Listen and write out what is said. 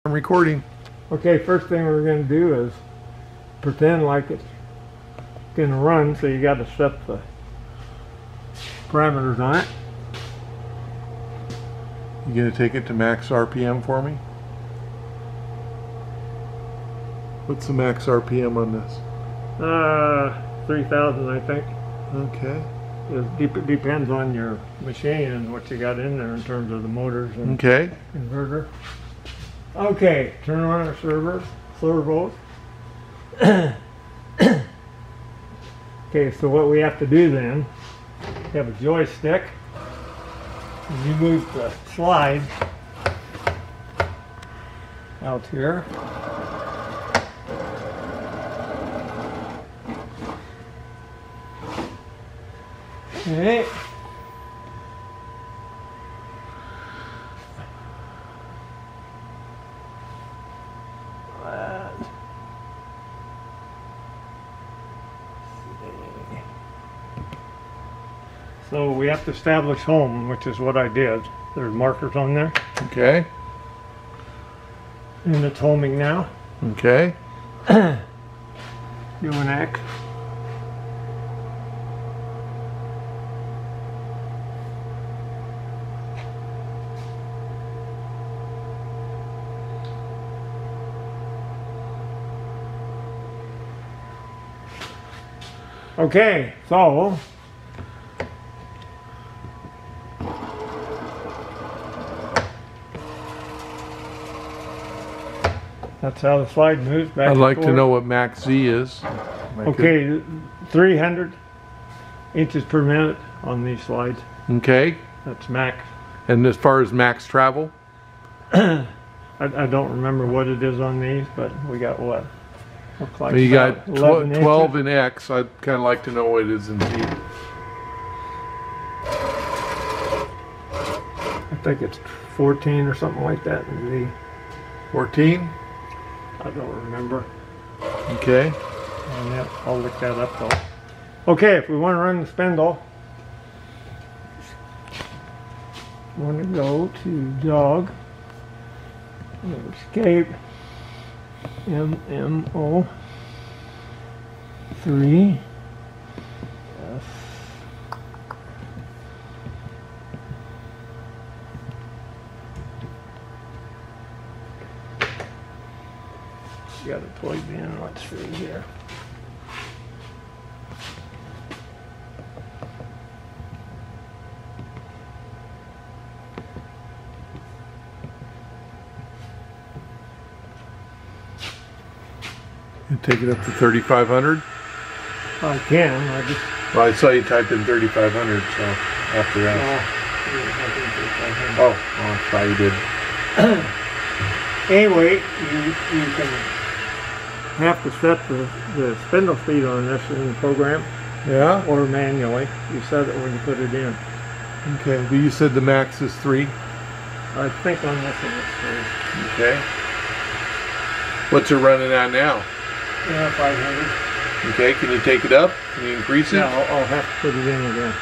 I'm recording. Okay, first thing we're going to do is pretend like it's going to run, so you got to set the parameters on it. You gonna take it to max RPM for me? What's the max RPM on this? 3,000, I think. Okay. It depends on your machine and what you got in there in terms of the motors and Okay. inverter. Okay, turn on our servos. Okay, so what we have to do then, we have a joystick, and you move the slide out here. Okay. So we have to establish home, which is what I did. There's markers on there. Okay. And it's homing now. Okay. Do an X. Okay, so that's how the slide moves back. I'd like to know what max Z is. Okay, 300 inches per minute on these slides. Okay. That's max. And as far as max travel? I don't remember what it is on these, but we got what? Looks like Well, you got 12 inches. in X. I'd kind of like to know what it is in Z. I think it's 14 or something like that in Z. 14? I don't remember. Okay. And yeah, I'll look that up though. Okay, if we want to run the spindle, we want to go to dog, escape, MMO 3 F. You got it plugged in. Let's see here. You take it up to 3,500? I can. I just. Well, I saw you type in 3,500, so after that. Oh, I thought you did. Anyway, you can have to set the spindle speed on this in the program. Yeah? Or manually. You set it when you put it in. Okay, but you said the max is 3? I think on this one it's 3. Okay. What's it running at now? Yeah, 500. Okay, can you take it up? Can you increase it? Yeah, I'll have to put it in again.